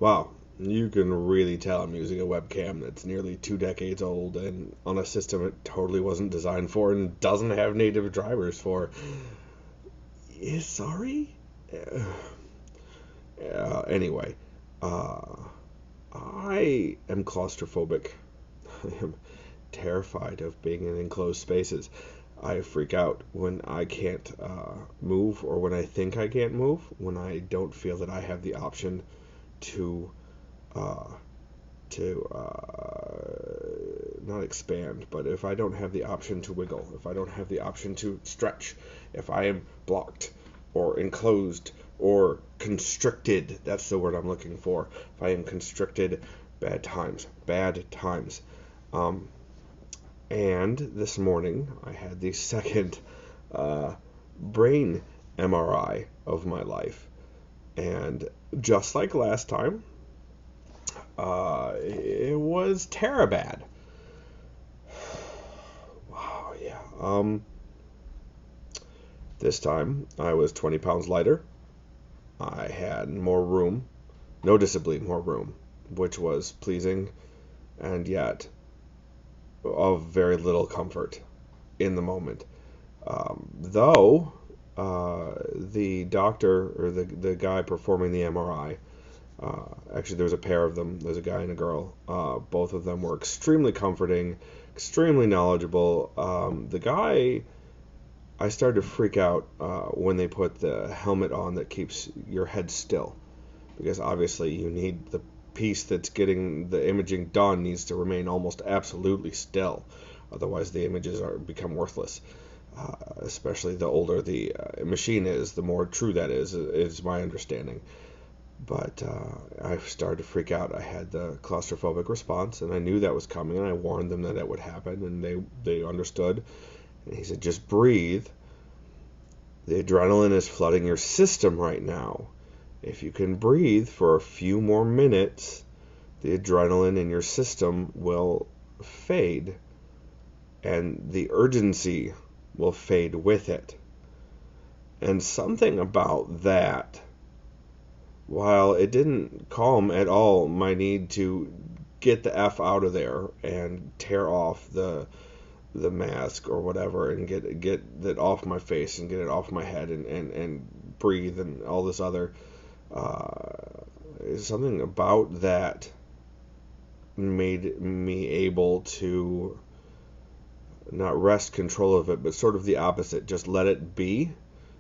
Wow, you can really tell I'm using a webcam that's nearly 2 decades old and on a system it totally wasn't designed for and doesn't have native drivers for. Sorry? Anyway, uh, I am claustrophobic. I am terrified of being in enclosed spaces. I freak out when I can't move or when I think I can't move, when I don't feel that I have the option to uh, not expand, but if I don't have the option to wiggle, if I don't have the option to stretch, if I am blocked or enclosed or constricted, that's the word I'm looking for. If I am constricted, bad times, bad times. Um, and this morning I had the second uh, brain MRI of my life, and just like last time, it was Terabad. Wow, yeah. This time I was 20 pounds lighter. I had more room, noticeably more room, which was pleasing and yet of very little comfort in the moment. Though the doctor or the guy performing the MRI, actually, there was a pair of them. There's a guy and a girl. Both of them were extremely comforting, extremely knowledgeable. The guy, I started to freak out when they put the helmet on that keeps your head still, because obviously you need the piece that's getting the imaging done needs to remain almost absolutely still, otherwise the images become worthless. Especially the older the machine is, the more true that is my understanding. But I started to freak out. I had the claustrophobic response, and I knew that was coming, and I warned them that it would happen, and they understood. And he said, just breathe. The adrenaline is flooding your system right now. If you can breathe for a few more minutes, the adrenaline in your system will fade, and the urgency will fade with it. And something about that, while it didn't calm at all my need to get the F out of there and tear off the mask or whatever and get it off my face and get it off my head and breathe and all this other, something about that made me able to not wrest control of it, but sort of the opposite. Just let it be,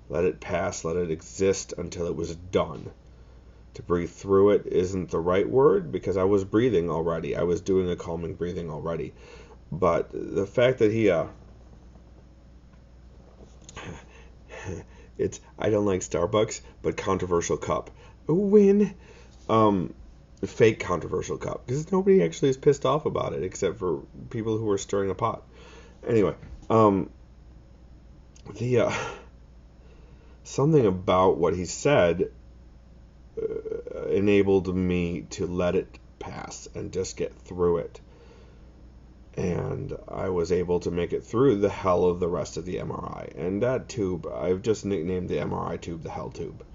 let it pass, let it exist until it was done. To breathe through it isn't the right word because I was breathing already. I was doing a calming breathing already. But the fact that he, it's, I don't like Starbucks, but controversial cup. Win. Fake controversial cup. Because nobody actually is pissed off about it except for people who are stirring a pot. Anyway, the something about what he said enabled me to let it pass and just get through it. And I was able to make it through the hell of the rest of the MRI. And that tube, I've just nicknamed the MRI tube the hell tube.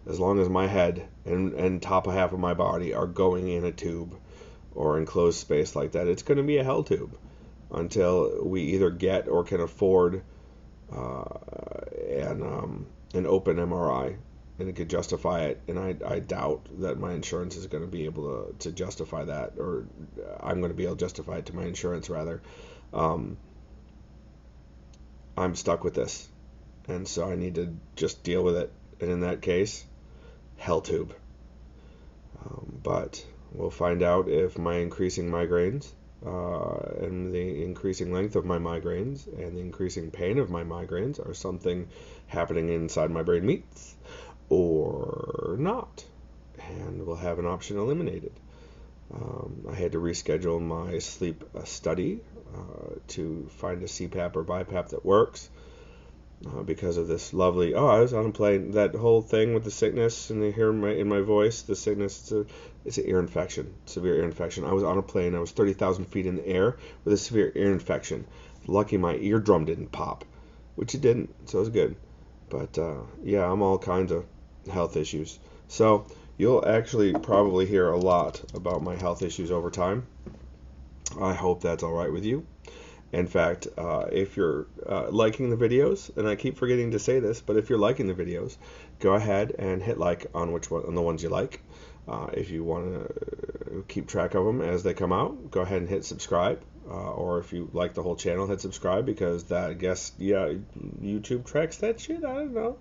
As long as my head and top of half of my body are going in a tube or enclosed space like that, it's going to be a hell tube until we either get or can afford an open MRI and it could justify it. And I doubt that my insurance is going to be able to justify that, or I'm going to be able to justify it to my insurance rather. I'm stuck with this, and so I need to just deal with it. And in that case, hell tube. But we'll find out if my increasing migraines and the increasing length of my migraines and the increasing pain of my migraines are something happening inside my brain meats or not. And we'll have an option eliminated. I had to reschedule my sleep study to find a CPAP or BiPAP that works. Because of this lovely, I was on a plane, that whole thing with the sickness, and they hear in my voice, the sickness, it's an ear infection, severe ear infection. I was on a plane, I was 30,000 feet in the air with a severe ear infection. Lucky my eardrum didn't pop, which it didn't, so it was good. But yeah, I'm all kinds of health issues. So You'll actually probably hear a lot about my health issues over time. I hope that's all right with you. In fact, if you're liking the videos, and I keep forgetting to say this, but if you're liking the videos, go ahead and hit like on on the ones you like. If you want to keep track of them as they come out, go ahead and hit subscribe. Or if you like the whole channel, hit subscribe, because that, I guess, yeah, YouTube tracks that shit. I don't know.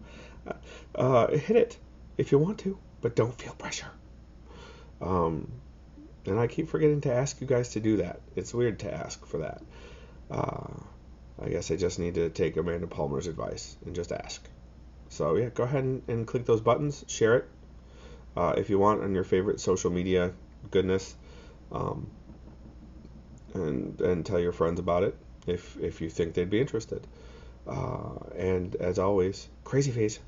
Hit it if you want to, but don't feel pressure. And I keep forgetting to ask you guys to do that. It's weird to ask for that. I guess I just need to take Amanda Palmer's advice and just ask. So yeah, go ahead and click those buttons, share it if you want on your favorite social media goodness, and tell your friends about it if you think they'd be interested. And as always, crazy face.